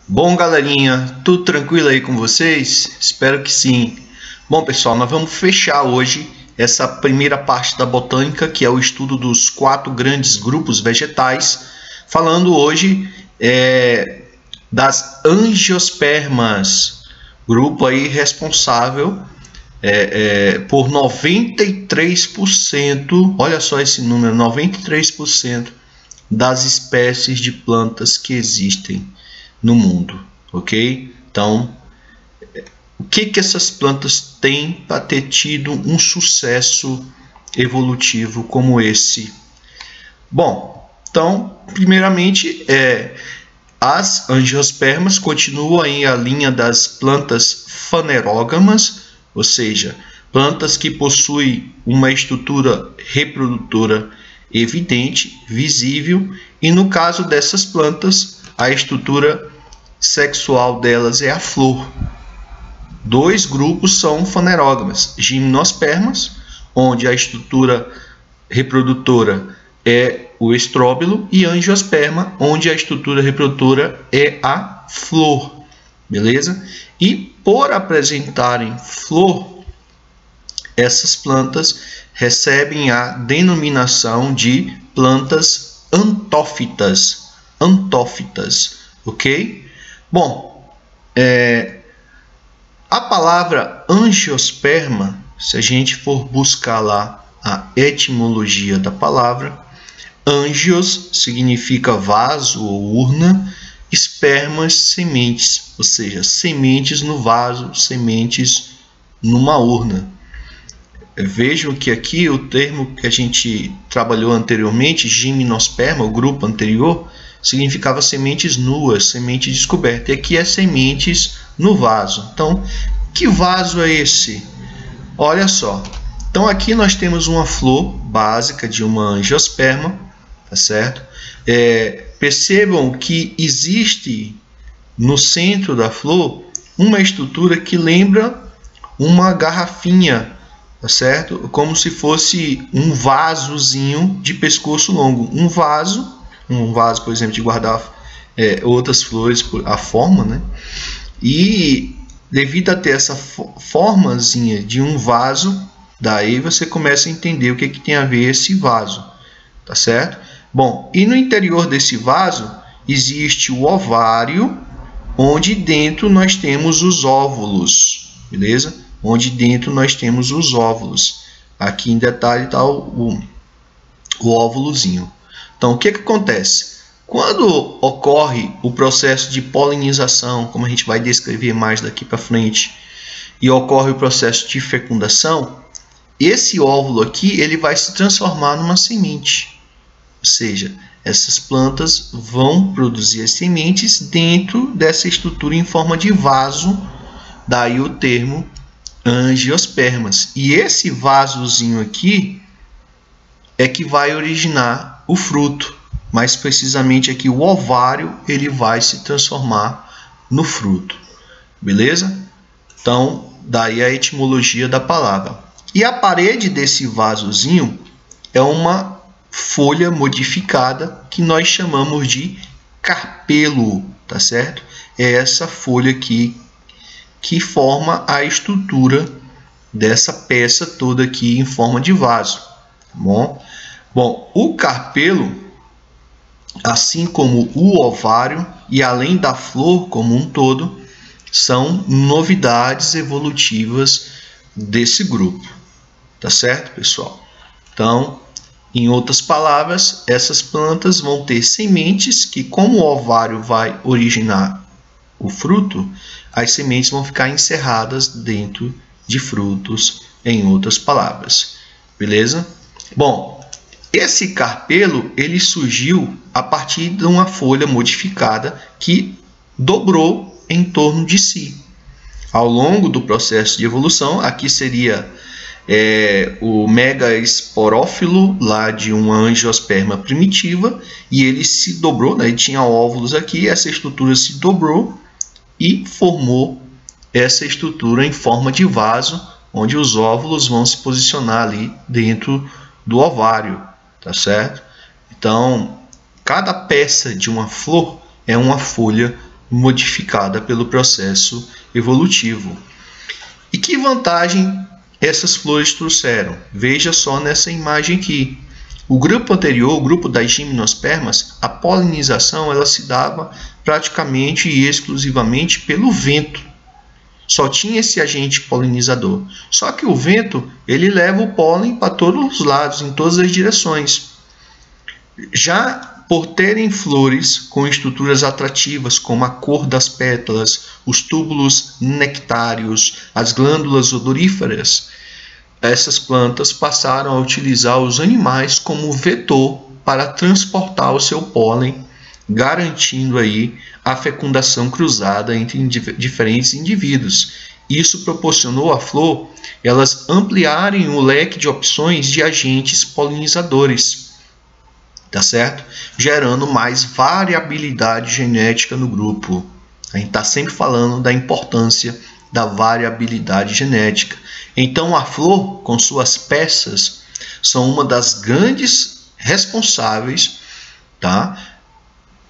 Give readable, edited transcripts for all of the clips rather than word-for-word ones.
Bom, galerinha, tudo tranquilo aí com vocês? Espero que sim. Bom, pessoal, nós vamos fechar hoje essa primeira parte da botânica, que é o estudo dos 4 grandes grupos vegetais, falando hoje das angiospermas, grupo aí responsável por 93%, olha só esse número, 93% das espécies de plantas que existem no mundo, ok? Então, o que essas plantas têm para ter tido um sucesso evolutivo como esse? Bom, então, primeiramente, as angiospermas continuam aí a linha das plantas fanerógamas, ou seja, plantas que possuem uma estrutura reprodutora evidente, visível, e no caso dessas plantas, a estrutura sexual delas é a flor. 2 grupos são fanerógamas: gimnospermas, onde a estrutura reprodutora é o estróbilo, e angiosperma, onde a estrutura reprodutora é a flor. Beleza? E por apresentarem flor, essas plantas recebem a denominação de plantas antófitas. Antófitas, ok? Bom, a palavra angiosperma, se a gente for buscar lá a etimologia da palavra, angios significa vaso ou urna, espermas, sementes, ou seja, sementes no vaso, sementes numa urna. Vejam que aqui o termo que a gente trabalhou anteriormente, gimnosperma, o grupo anterior, significava sementes nuas, semente descoberta. E aqui é sementes no vaso. Então, que vaso é esse? Olha só. Então, aqui nós temos uma flor básica de uma angiosperma, tá certo? Percebam que existe no centro da flor uma estrutura que lembra uma garrafinha, tá certo? Como se fosse um vasozinho de pescoço longo. Um vaso, por exemplo, de guardar outras flores, a forma, né? E devido a ter essa formazinha de um vaso, daí você começa a entender o que tem a ver esse vaso, tá certo? Bom, e no interior desse vaso existe o ovário, onde dentro nós temos os óvulos, beleza? Onde dentro nós temos os óvulos. Aqui em detalhe está o óvulozinho. Então, o que acontece? Quando ocorre o processo de polinização, como a gente vai descrever mais daqui para frente, e ocorre o processo de fecundação, esse óvulo aqui ele vai se transformar numa semente. Ou seja, essas plantas vão produzir as sementes dentro dessa estrutura em forma de vaso, daí o termo angiospermas. E esse vasozinho aqui é que vai originar o fruto. Mais precisamente aqui o ovário, ele vai se transformar no fruto. Beleza? Então, daí a etimologia da palavra. E a parede desse vasozinho é uma folha modificada que nós chamamos de carpelo, tá certo? É essa folha aqui que forma a estrutura dessa peça toda aqui em forma de vaso, tá bom? Bom, o carpelo, assim como o ovário e além da flor como um todo, são novidades evolutivas desse grupo, tá certo, pessoal? Então, em outras palavras, essas plantas vão ter sementes que, como o ovário vai originar o fruto, as sementes vão ficar encerradas dentro de frutos, em outras palavras. Beleza? Bom, esse carpelo ele surgiu a partir de uma folha modificada que dobrou em torno de si. Ao longo do processo de evolução, aqui seria o megasporófilo lá de uma angiosperma primitiva, e ele se dobrou, né? Ele tinha óvulos aqui, essa estrutura se dobrou e formou essa estrutura em forma de vaso, onde os óvulos vão se posicionar ali dentro do ovário, tá certo? Então, cada peça de uma flor é uma folha modificada pelo processo evolutivo. E que vantagem essas flores trouxeram? Veja só nessa imagem aqui. O grupo anterior, o grupo das gimnospermas, a polinização ela se dava praticamente e exclusivamente pelo vento. Só tinha esse agente polinizador. Só que o vento ele leva o pólen para todos os lados, em todas as direções. Já por terem flores com estruturas atrativas, como a cor das pétalas, os túbulos nectários, as glândulas odoríferas, essas plantas passaram a utilizar os animais como vetor para transportar o seu pólen, garantindo aí a fecundação cruzada entre diferentes indivíduos. Isso proporcionou à flor elas ampliarem o leque de opções de agentes polinizadores, tá certo? Gerando mais variabilidade genética no grupo. A gente está sempre falando da importância da variabilidade genética. Então a flor, com suas peças, são uma das grandes responsáveis, tá,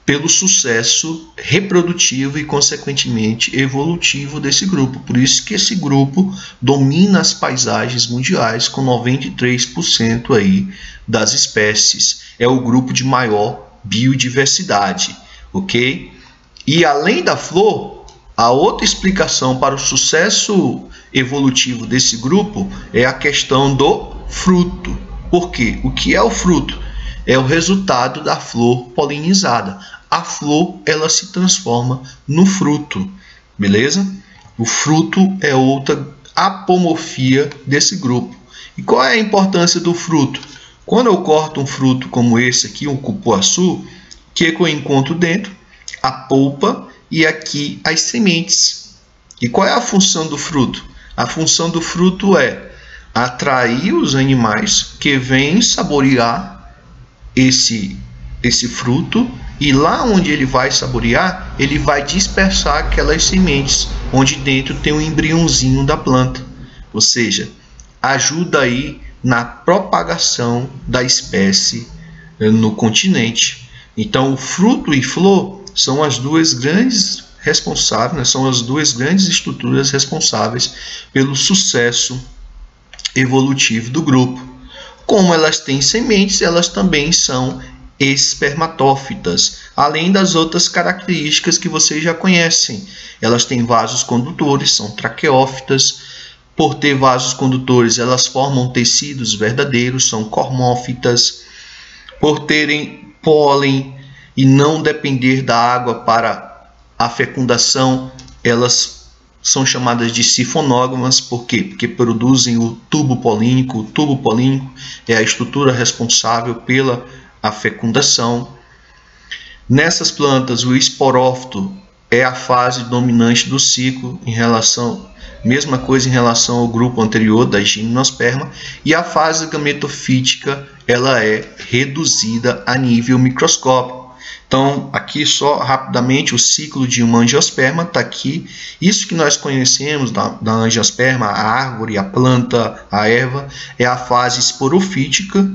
pelo sucesso reprodutivo e, consequentemente, evolutivo desse grupo. Por isso que esse grupo domina as paisagens mundiais com 93% aí das espécies. É o grupo de maior biodiversidade, ok? E além da flor, a outra explicação para o sucesso evolutivo desse grupo é a questão do fruto. Por quê? O que é o fruto? É o resultado da flor polinizada. A flor ela se transforma no fruto, beleza? O fruto é outra apomorfia desse grupo. E qual é a importância do fruto? Quando eu corto um fruto como esse aqui, um cupuaçu, o que eu encontro dentro? A polpa e aqui as sementes. E qual é a função do fruto? A função do fruto é atrair os animais que vêm saborear esse fruto, e lá onde ele vai saborear, ele vai dispersar aquelas sementes, onde dentro tem um embriãozinho da planta. Ou seja, ajuda aí na propagação da espécie no continente. Então, o fruto e flor são as duas grandes responsáveis, né? São as duas grandes estruturas responsáveis pelo sucesso evolutivo do grupo. Como elas têm sementes, elas também são espermatófitas, além das outras características que vocês já conhecem. Elas têm vasos condutores, são traqueófitas. Por ter vasos condutores, elas formam tecidos verdadeiros, são cormófitas. Por terem pólen e não depender da água para a fecundação, elas são chamadas de sifonógamas. Por quê? Porque produzem o tubo polínico. O tubo polínico é a estrutura responsável pela a fecundação. Nessas plantas, o esporófito é a fase dominante do ciclo, mesma coisa em relação ao grupo anterior das gimnosperma, e a fase gametofítica ela é reduzida a nível microscópico. Então, aqui só rapidamente o ciclo de uma angiosperma está aqui. Isso que nós conhecemos da angiosperma, a árvore, a planta, a erva, é a fase esporofítica,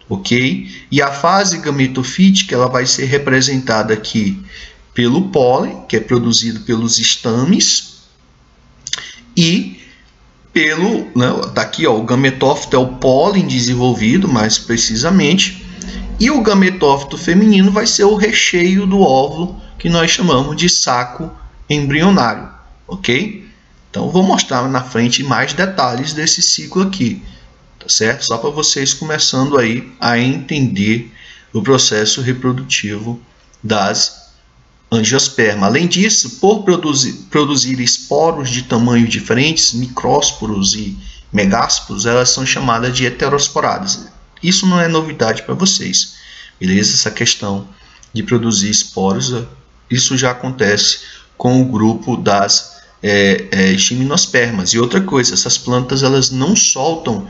ok? E a fase gametofítica ela vai ser representada aqui pelo pólen, que é produzido pelos estames, e pelo, tá aqui, ó, o gametófito é o pólen desenvolvido, mais precisamente. E o gametófito feminino vai ser o recheio do óvulo, que nós chamamos de saco embrionário, ok? Então, vou mostrar na frente mais detalhes desse ciclo aqui, tá certo? Só para vocês começando aí a entender o processo reprodutivo das angiospermas. Além disso, por produzir esporos de tamanhos diferentes, micrósporos e megásporos, elas são chamadas de heterosporadas. Isso não é novidade para vocês, beleza? Essa questão de produzir esporos, isso já acontece com o grupo das gimnospermas. E outra coisa, essas plantas elas não soltam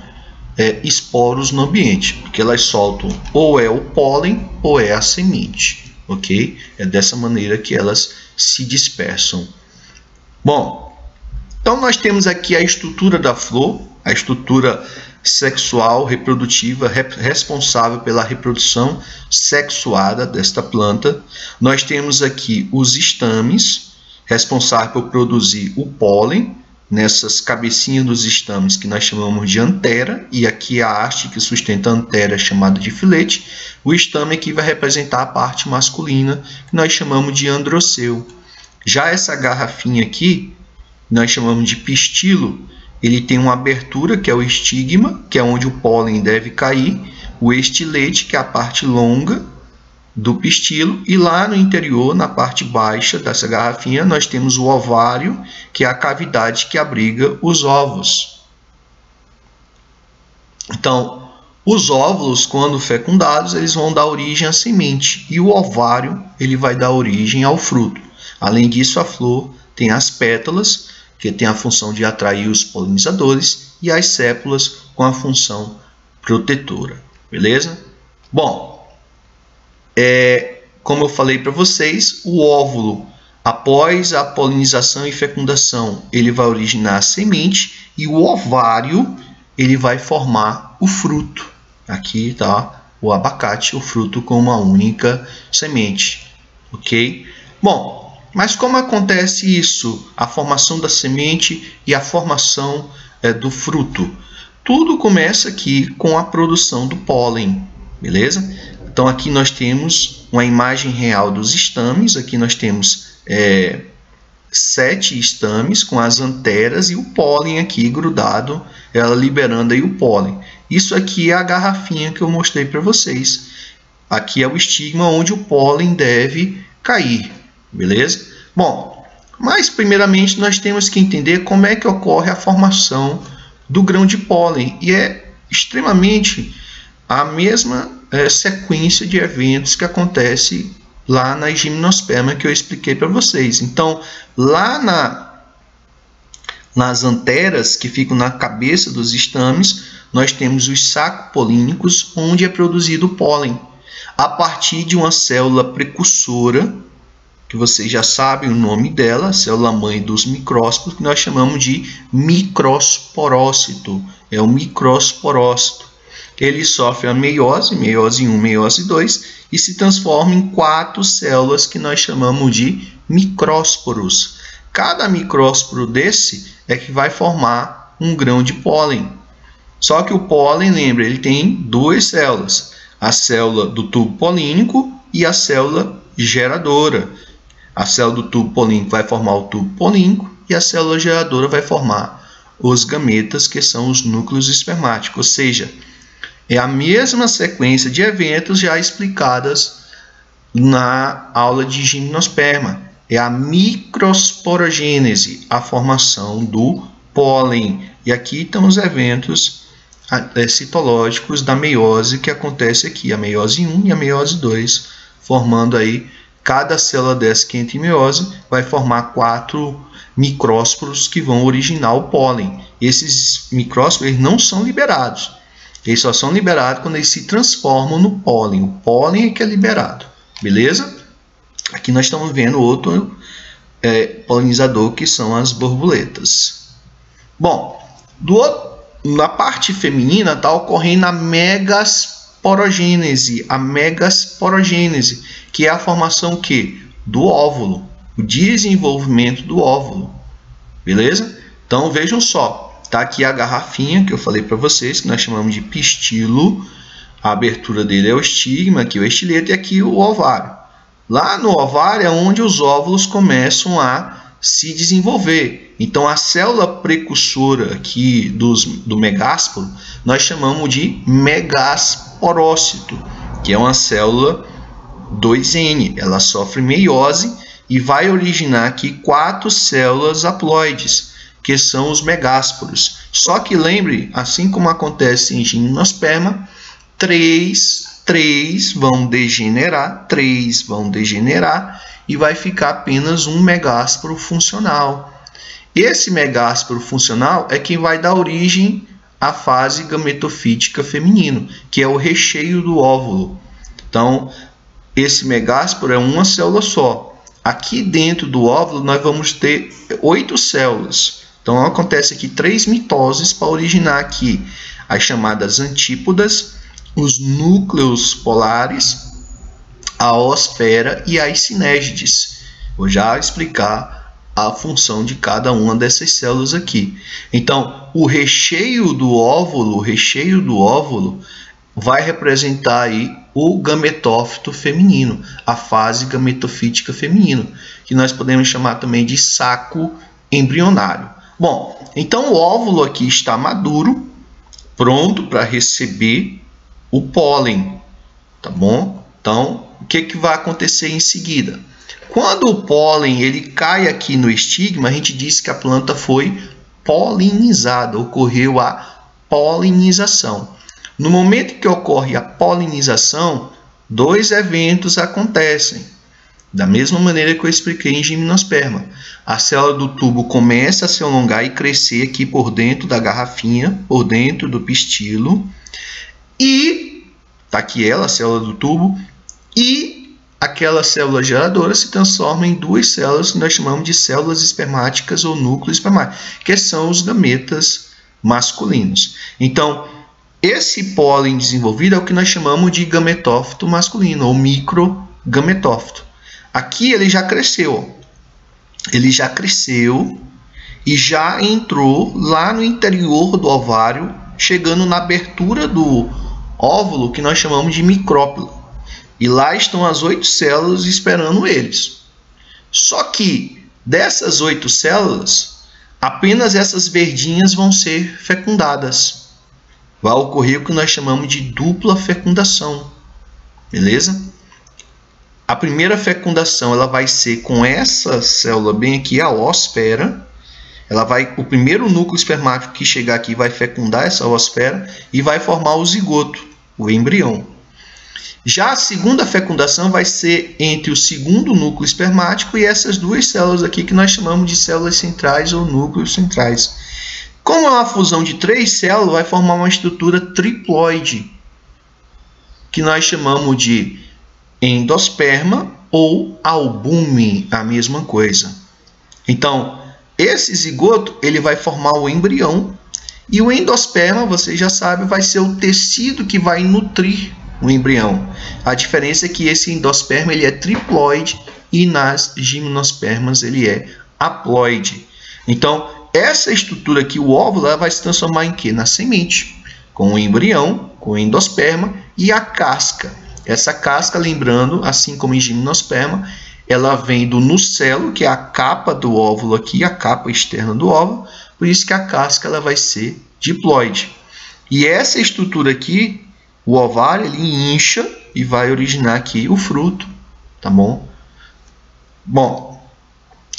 esporos no ambiente, porque elas soltam ou é o pólen ou é a semente, ok? É dessa maneira que elas se dispersam. Bom, então nós temos aqui a estrutura da flor, a estrutura sexual reprodutiva responsável pela reprodução sexuada desta planta. Nós temos aqui os estames, responsáveis por produzir o pólen, nessas cabecinhas dos estames que nós chamamos de antera, e aqui a haste que sustenta a antera é chamada de filete. O estame aqui vai representar a parte masculina, que nós chamamos de androceu. Já essa garrafinha aqui, nós chamamos de pistilo, ele tem uma abertura, que é o estigma, que é onde o pólen deve cair, o estilete, que é a parte longa do pistilo, e lá no interior, na parte baixa dessa garrafinha, nós temos o ovário, que é a cavidade que abriga os ovos. Então, os óvulos, quando fecundados, eles vão dar origem à semente, e o ovário ele vai dar origem ao fruto. Além disso, a flor tem as pétalas, que tem a função de atrair os polinizadores, e as sépulas com a função protetora. Beleza? Bom, como eu falei para vocês, o óvulo, após a polinização e fecundação, ele vai originar a semente, e o ovário ele vai formar o fruto. Aqui está o abacate, o fruto com uma única semente. Ok? Bom, mas como acontece isso, a formação da semente e a formação do fruto? Tudo começa aqui com a produção do pólen, beleza? Então aqui nós temos uma imagem real dos estames, aqui nós temos 7 estames com as anteras e o pólen aqui grudado, ela liberando aí o pólen. Isso aqui é a garrafinha que eu mostrei para vocês. Aqui é o estigma onde o pólen deve cair. Beleza? Bom, mas primeiramente nós temos que entender como é que ocorre a formação do grão de pólen. E é extremamente a mesma sequência de eventos que acontece lá na gimnosperma que eu expliquei para vocês. Então, lá nas anteras que ficam na cabeça dos estames, nós temos os sacos polínicos, onde é produzido o pólen, a partir de uma célula precursora, que vocês já sabem o nome dela, a célula-mãe dos micrósporos, que nós chamamos de microsporócito. É o microsporócito. Ele sofre a meiose, meiose 1, meiose 2, e se transforma em 4 células que nós chamamos de micrósporos. Cada micrósporo desse é que vai formar um grão de pólen. Só que o pólen, lembra, ele tem 2 células. A célula do tubo polínico e a célula geradora. A célula do tubo polínico vai formar o tubo polínico e a célula geradora vai formar os gametas, que são os núcleos espermáticos. Ou seja, é a mesma sequência de eventos já explicadas na aula de gimnosperma. É a microsporogênese, a formação do pólen. E aqui estão os eventos citológicos da meiose que acontece aqui, a meiose 1 e a meiose 2, formando aí, cada célula dessa que entra em meiose vai formar 4 micrósporos que vão originar o pólen. Esses micrósporos eles não são liberados, eles só são liberados quando eles se transformam no pólen. O pólen é que é liberado, beleza? Aqui nós estamos vendo outro polinizador, que são as borboletas. Bom, na parte feminina está ocorrendo a megasporogênese, que é a formação do óvulo, o desenvolvimento do óvulo, beleza? Então vejam só, está aqui a garrafinha que eu falei para vocês, que nós chamamos de pistilo, a abertura dele é o estigma, aqui o estilete e aqui o ovário. Lá no ovário é onde os óvulos começam a se desenvolver. Então, a célula precursora aqui do megásporo, nós chamamos de megasporócito, que é uma célula 2N. Ela sofre meiose e vai originar aqui 4 células haploides, que são os megásporos. Só que lembre, assim como acontece em gimnosperma, 3 vão degenerar, e vai ficar apenas um megásporo funcional. Esse megásporo funcional é quem vai dar origem à fase gametofítica feminino, que é o recheio do óvulo. Então, esse megásporo é uma célula só. Aqui dentro do óvulo nós vamos ter 8 células. Então, acontece aqui 3 mitoses para originar aqui as chamadas antípodas, os núcleos polares, a oosfera e as sinégides. Vou já explicar a função de cada uma dessas células aqui. Então, o recheio do óvulo vai representar aí o gametófito feminino, a fase gametofítica feminina, que nós podemos chamar também de saco embrionário. Bom, então o óvulo aqui está maduro, pronto para receber o pólen, tá bom? Então, o que vai acontecer em seguida? Quando o pólen ele cai aqui no estigma, a gente diz que a planta foi polinizada, ocorreu a polinização. No momento que ocorre a polinização, dois eventos acontecem. Da mesma maneira que eu expliquei em gimnosperma. A célula do tubo começa a se alongar e crescer aqui por dentro da garrafinha, por dentro do pistilo. E, está aqui ela, a célula do tubo, e aquela célula geradora se transforma em duas células que nós chamamos de células espermáticas ou núcleo espermático, que são os gametas masculinos. Então, esse pólen desenvolvido é o que nós chamamos de gametófito masculino, ou microgametófito. Aqui ele já cresceu. Ele já cresceu e já entrou lá no interior do ovário, chegando na abertura do óvulo, que nós chamamos de micrópila. E lá estão as 8 células esperando eles. Só que dessas 8 células, apenas essas verdinhas vão ser fecundadas. Vai ocorrer o que nós chamamos de dupla fecundação. Beleza? A primeira fecundação ela vai ser com essa célula bem aqui, a oosfera. O primeiro núcleo espermático que chegar aqui vai fecundar essa oosfera e vai formar o zigoto, o embrião. Já a segunda fecundação vai ser entre o segundo núcleo espermático e essas duas células aqui que nós chamamos de células centrais ou núcleos centrais. Como é uma fusão de 3 células, vai formar uma estrutura triploide, que nós chamamos de endosperma ou albume, a mesma coisa. Então, esse zigoto ele vai formar o embrião, e o endosperma, você já sabe, vai ser o tecido que vai nutrir o embrião. A diferença é que esse endosperma ele é triploide e nas gimnospermas ele é haploide. Então, essa estrutura aqui, o óvulo, ela vai se transformar em quê? Na semente, com o embrião, com o endosperma e a casca. Essa casca, lembrando, assim como em gimnosperma, ela vem do nucelo, que é a capa do óvulo aqui, a capa externa do óvulo, por isso que a casca ela vai ser diploide. E essa estrutura aqui, o ovário, ele incha e vai originar aqui o fruto, tá bom? Bom,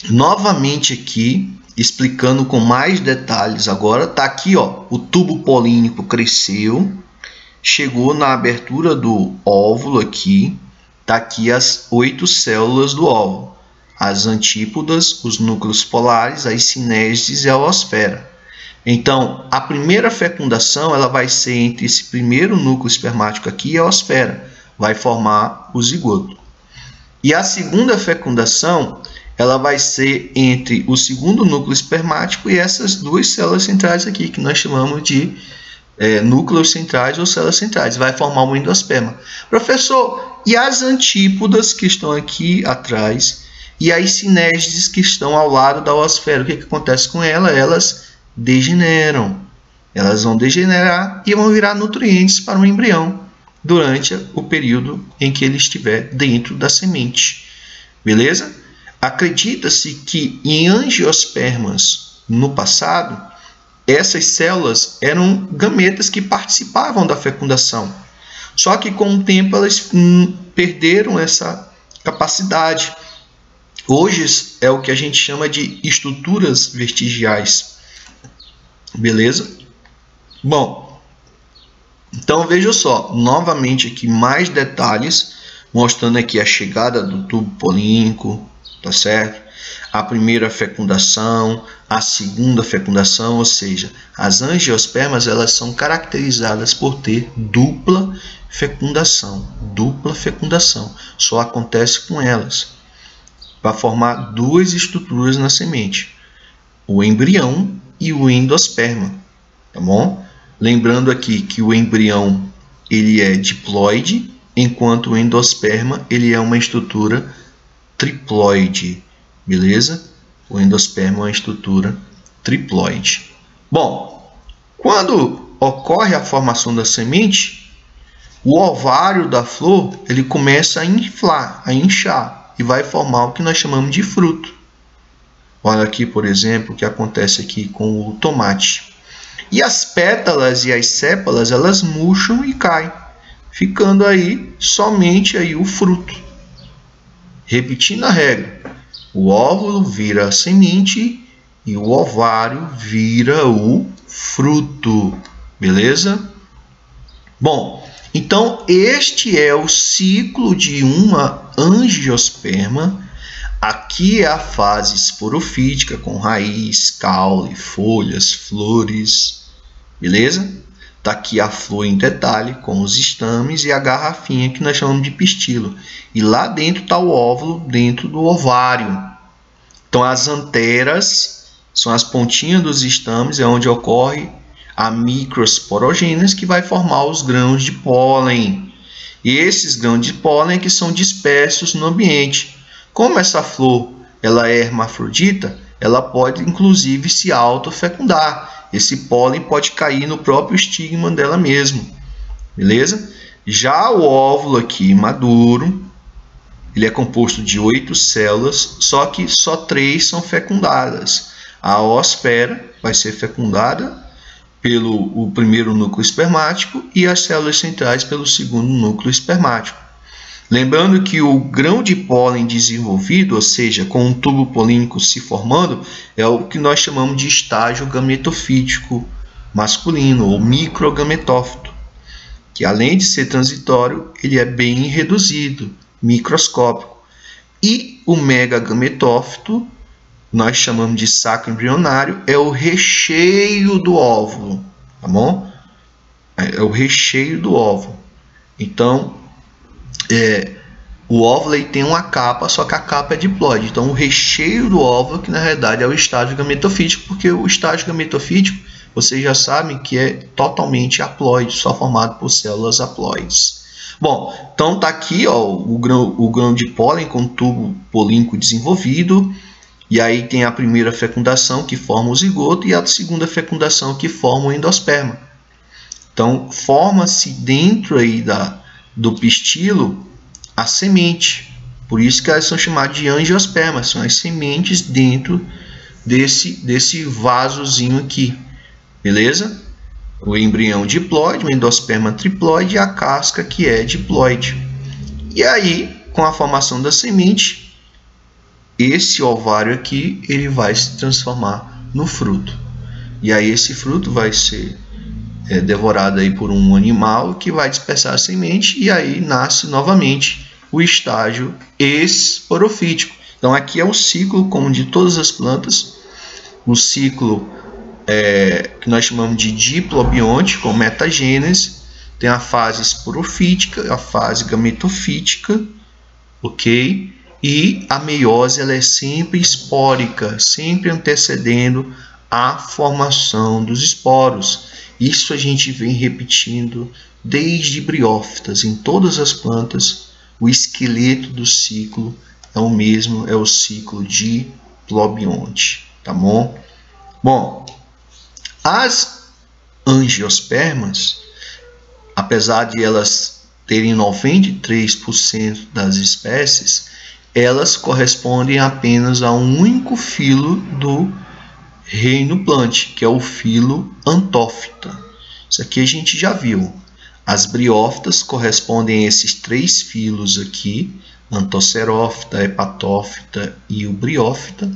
novamente aqui, explicando com mais detalhes agora, tá aqui, ó, o tubo polínico cresceu, chegou na abertura do óvulo aqui, tá aqui as 8 células do óvulo, as antípodas, os núcleos polares, as sinégides e a oosfera. Então, a primeira fecundação ela vai ser entre esse primeiro núcleo espermático aqui e a oosfera, vai formar o zigoto. E a segunda fecundação ela vai ser entre o segundo núcleo espermático e essas duas células centrais aqui, que nós chamamos de núcleos centrais ou células centrais. Vai formar um endosperma. Professor, e as antípodas que estão aqui atrás e as sinégides que estão ao lado da oosfera, o que acontece com elas? Elas degeneram. Elas vão degenerar e vão virar nutrientes para o embrião durante o período em que ele estiver dentro da semente. Beleza? Acredita-se que em angiospermas no passado, essas células eram gametas que participavam da fecundação. Só que com o tempo elas perderam essa capacidade. Hoje é o que a gente chama de estruturas vestigiais. Beleza? Bom, então veja só, novamente aqui mais detalhes, mostrando aqui a chegada do tubo polínico, tá certo? A primeira fecundação, a segunda fecundação, ou seja, as angiospermas elas são caracterizadas por ter dupla fecundação. Dupla fecundação, só acontece com elas, para formar duas estruturas na semente, o embrião e o endosperma, tá bom? Lembrando aqui que o embrião ele é diploide, enquanto o endosperma ele é uma estrutura triploide, beleza? O endosperma é uma estrutura triploide. Bom, quando ocorre a formação da semente, o ovário da flor ele começa a inflar, a inchar e vai formar o que nós chamamos de fruto. Olha aqui, por exemplo, o que acontece aqui com o tomate. E as pétalas e as sépalas elas murcham e caem, ficando aí somente aí o fruto. Repetindo a regra, o óvulo vira a semente e o ovário vira o fruto, beleza? Bom, então este é o ciclo de uma angiosperma. Aqui é a fase esporofítica com raiz, caule, folhas, flores, beleza? Está aqui a flor em detalhe com os estames e a garrafinha que nós chamamos de pistilo. E lá dentro está o óvulo, dentro do ovário. Então as anteras são as pontinhas dos estames, é onde ocorre a microsporogênese, que vai formar os grãos de pólen. E esses grãos de pólen que são dispersos no ambiente. Como essa flor ela é hermafrodita, ela pode inclusive se autofecundar. Esse pólen pode cair no próprio estigma dela mesmo, beleza? Já o óvulo aqui maduro, ele é composto de 8 células, só que só 3 são fecundadas. A oosfera vai ser fecundada pelo primeiro núcleo espermático e as células centrais pelo segundo núcleo espermático. Lembrando que o grão de pólen desenvolvido, ou seja, com um tubo polínico se formando, é o que nós chamamos de estágio gametofítico masculino, ou microgametófito, que além de ser transitório, ele é bem reduzido, microscópico. E o megagametófito, nós chamamos de saco embrionário, é o recheio do óvulo, tá bom? É o recheio do óvulo. Então, o óvulo aí tem uma capa, só que a capa é diploide. Então, o recheio do óvulo, que na realidade é o estágio gametofítico, porque o estágio gametofítico, vocês já sabem que é totalmente haploide, só formado por células haploides. Bom, então tá aqui ó, o grão de pólen com tubo polínico desenvolvido. E aí tem a primeira fecundação, que forma o zigoto, e a segunda fecundação, que forma o endosperma. Então, forma-se dentro aí do pistilo a semente. Por isso que elas são chamadas de angiospermas, são as sementes dentro desse vasozinho aqui, beleza? O embrião diploide, o endosperma triploide e a casca que é diploide. E aí, com a formação da semente, esse ovário aqui ele vai se transformar no fruto. E aí esse fruto vai ser devorado aí por um animal que vai dispersar a semente e aí nasce novamente o estágio esporofítico. Então aqui é o ciclo como de todas as plantas, o ciclo que nós chamamos de diplobionte com metagênese, tem a fase esporofítica, a fase gametofítica, ok? E a meiose ela é sempre espórica, sempre antecedendo a formação dos esporos. Isso a gente vem repetindo desde briófitas. Em todas as plantas, o esqueleto do ciclo é o mesmo, é o ciclo diplobionte, tá bom? Bom, as angiospermas, apesar de elas terem 93% das espécies, elas correspondem apenas a um único filo do reino plante, que é o filo Antófita. Isso aqui a gente já viu. As briófitas correspondem a esses 3 filos aqui, Anthocerófita, Hepatófita e o Briófita.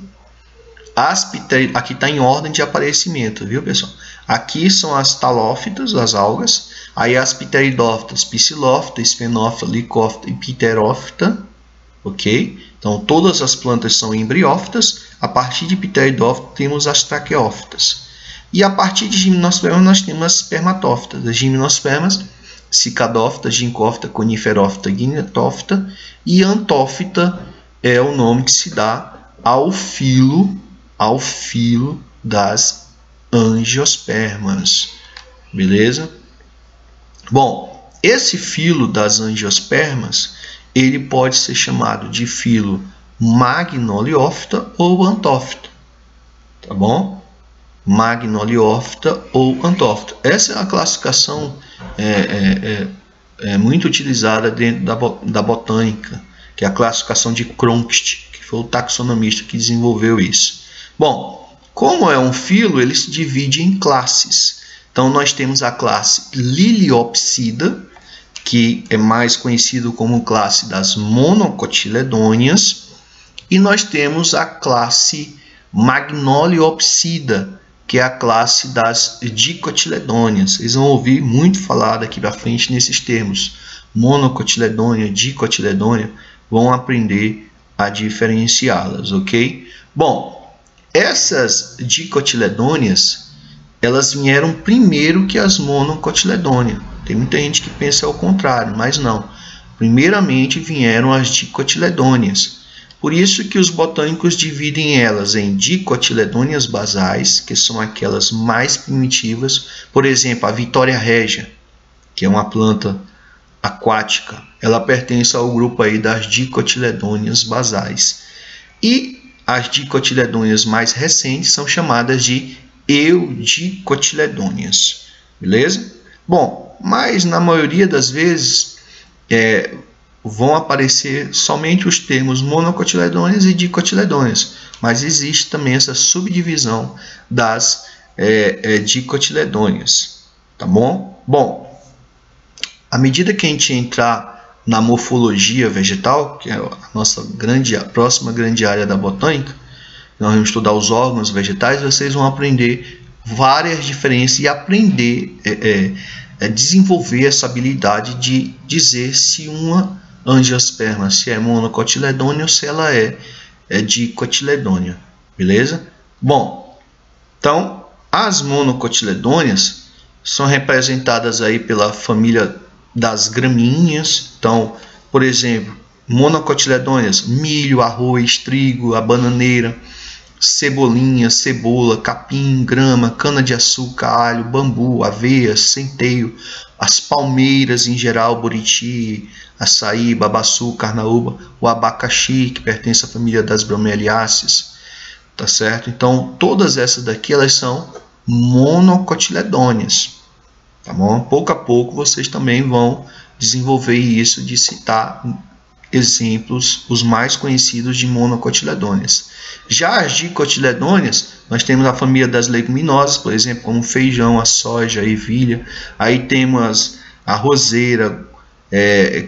Aqui está em ordem de aparecimento, viu, pessoal? Aqui são as talófitas, as algas. Aí as pteridófitas, Psilófita, Sphenófita, Licófita e Pterófita. Ok? Então, todas as plantas são embriófitas. A partir de pteridófita, temos as traqueófitas. E a partir de gimnospermas, nós temos as spermatófitas. As gimnospermas, cicadófita, gincófita, coniferófita, guinetófita. E antófita é o nome que se dá ao filo das angiospermas. beleza? Bom, esse filo das angiospermas, ele pode ser chamado de filo Magnoliophyta ou Antófita, tá bom? Magnoliophyta ou Antófita. Essa é a classificação muito utilizada dentro da botânica, que é a classificação de Cronquist, que foi o taxonomista que desenvolveu isso. Bom, como é um filo, ele se divide em classes. Então, nós temos a classe Liliopsida, que é mais conhecido como classe das monocotiledôneas, e nós temos a classe Magnoliopsida, que é a classe das dicotiledôneas. Vocês vão ouvir muito falar daqui para frente nesses termos. Monocotiledônea, dicotiledônea, vão aprender a diferenciá-las, ok? Bom, essas dicotiledôneas, elas vieram primeiro que as monocotiledôneas. Tem muita gente que pensa ao contrário, mas não. Primeiramente vieram as dicotiledôneas. Por isso que os botânicos dividem elas em dicotiledôneas basais, que são aquelas mais primitivas. Por exemplo, a Vitória regia, que é uma planta aquática, ela pertence ao grupo aí das dicotiledôneas basais. E as dicotiledôneas mais recentes são chamadas de eudicotiledôneas. Beleza? Bom, mas na maioria das vezes vão aparecer somente os termos monocotiledôneas e dicotiledôneas, mas existe também essa subdivisão das dicotiledôneas, tá bom? Bom, à medida que a gente entrar na morfologia vegetal, que é a nossa próxima grande área da botânica, nós vamos estudar os órgãos vegetais, vocês vão aprender várias diferenças e aprender desenvolver essa habilidade de dizer se uma angiosperma se é monocotiledônea ou se ela é dicotiledônea, beleza? Bom, então as monocotiledôneas são representadas aí pela família das gramíneas. Então, por exemplo, monocotiledôneas: milho, arroz, trigo, a bananeira, cebolinha, cebola, capim, grama, cana-de-açúcar, alho, bambu, aveia, centeio, as palmeiras em geral, buriti, açaí, babaçu, carnaúba, o abacaxi, que pertence à família das bromeliáceas, tá certo? Então, todas essas daqui, elas são monocotiledôneas, tá bom? Pouco a pouco, vocês também vão desenvolver isso de citar exemplos, os mais conhecidos de monocotiledôneas. Já as dicotiledôneas, nós temos a família das leguminosas, por exemplo, como feijão, a soja, a ervilha. Aí temos a roseira,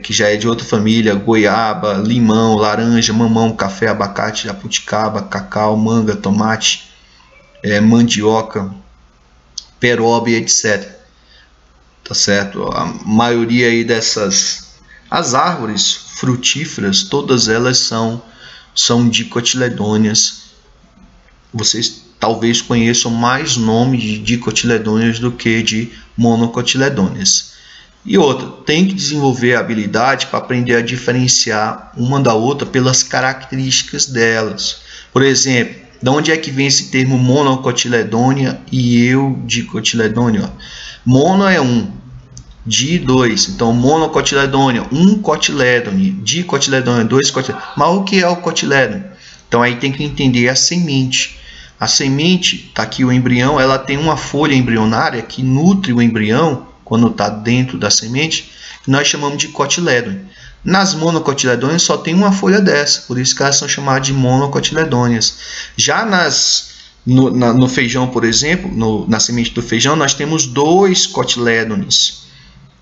que já é de outra família, goiaba, limão, laranja, mamão, café, abacate, jabuticaba, cacau, manga, tomate, mandioca, peroba, etc. Tá certo? A maioria aí as árvores frutíferas, todas elas são dicotiledôneas. Vocês talvez conheçam mais nomes de dicotiledôneas do que de monocotiledôneas. E outra, tem que desenvolver a habilidade para aprender a diferenciar uma da outra pelas características delas. Por exemplo, de onde é que vem esse termo monocotiledônea e eudicotiledônea? Mono é um, di 2, então monocotiledônea, um cotilédone, dicotiledônea, 2 cotilédone. Mas o que é o cotilédone? Então aí tem que entender a semente. A semente, está aqui o embrião, ela tem uma folha embrionária que nutre o embrião quando está dentro da semente, que nós chamamos de cotilédone. Nas monocotiledôneas só tem uma folha dessa, por isso que elas são chamadas de monocotiledôneas. Já no feijão, por exemplo, na semente do feijão, nós temos 2 cotilédones.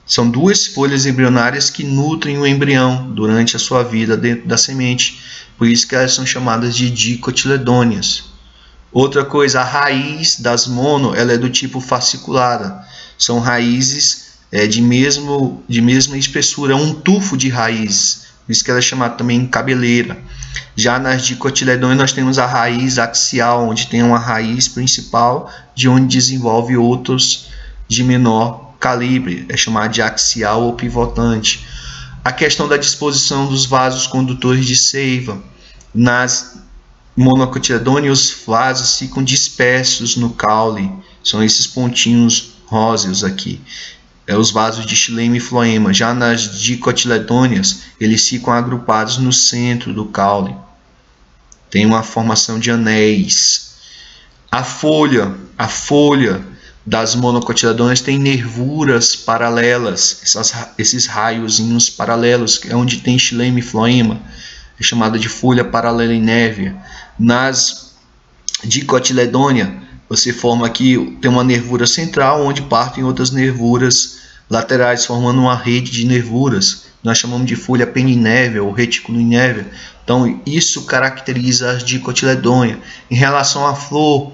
São 2 folhas embrionárias que nutrem o embrião durante a sua vida dentro da semente. Por isso que elas são chamadas de dicotiledôneas. Outra coisa, a raiz das mono, ela é do tipo fasciculada. São raízes de mesma espessura, um tufo de raízes. Por isso que ela é chamada também cabeleira. Já nas dicotiledôneas nós temos a raiz axial, onde tem uma raiz principal, de onde desenvolve outros de menor calibre, é chamado de axial ou pivotante. A questão da disposição dos vasos condutores de seiva. Nas monocotiledôneas, os vasos ficam dispersos no caule, são esses pontinhos róseos aqui. Os vasos de xilema e floema. Já nas dicotiledôneas, eles ficam agrupados no centro do caule. Tem uma formação de anéis. A folha das monocotiledôneas tem nervuras paralelas, esses raiozinhos paralelos, que é onde tem xilema e floema, é chamada de folha paralela inérvia. Nas dicotiledôneas, você forma aqui, tem uma nervura central, onde partem outras nervuras laterais, formando uma rede de nervuras. Nós chamamos de folha peninévia ou retículo inérvia. Então, isso caracteriza as dicotiledôneas. Em relação à flor,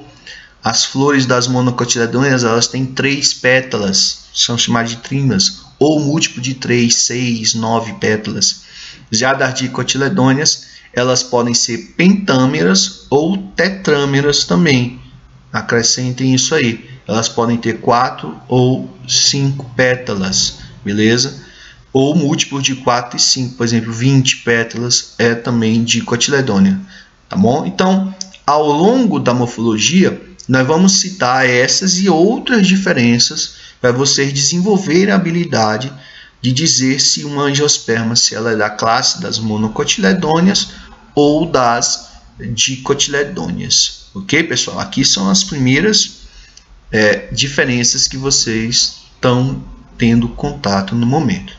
as flores das monocotiledôneas, elas têm 3 pétalas, são chamadas de trimas, ou múltiplo de 3, 6, 9 pétalas. Já das dicotiledôneas, elas podem ser pentâmeras ou tetrâmeras também. Acrescentem isso aí. Elas podem ter 4 ou 5 pétalas, beleza? Ou múltiplos de 4 e 5, por exemplo, 20 pétalas é também dicotiledônea, tá bom? Então, ao longo da morfologia, nós vamos citar essas e outras diferenças para vocês desenvolverem a habilidade de dizer se uma angiosperma, se ela é da classe das monocotiledôneas ou das dicotiledôneas. Ok, pessoal? Aqui são as primeiras diferenças que vocês estão tendo contato no momento.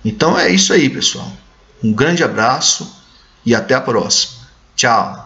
Então é isso aí, pessoal. Um grande abraço e até a próxima. Tchau!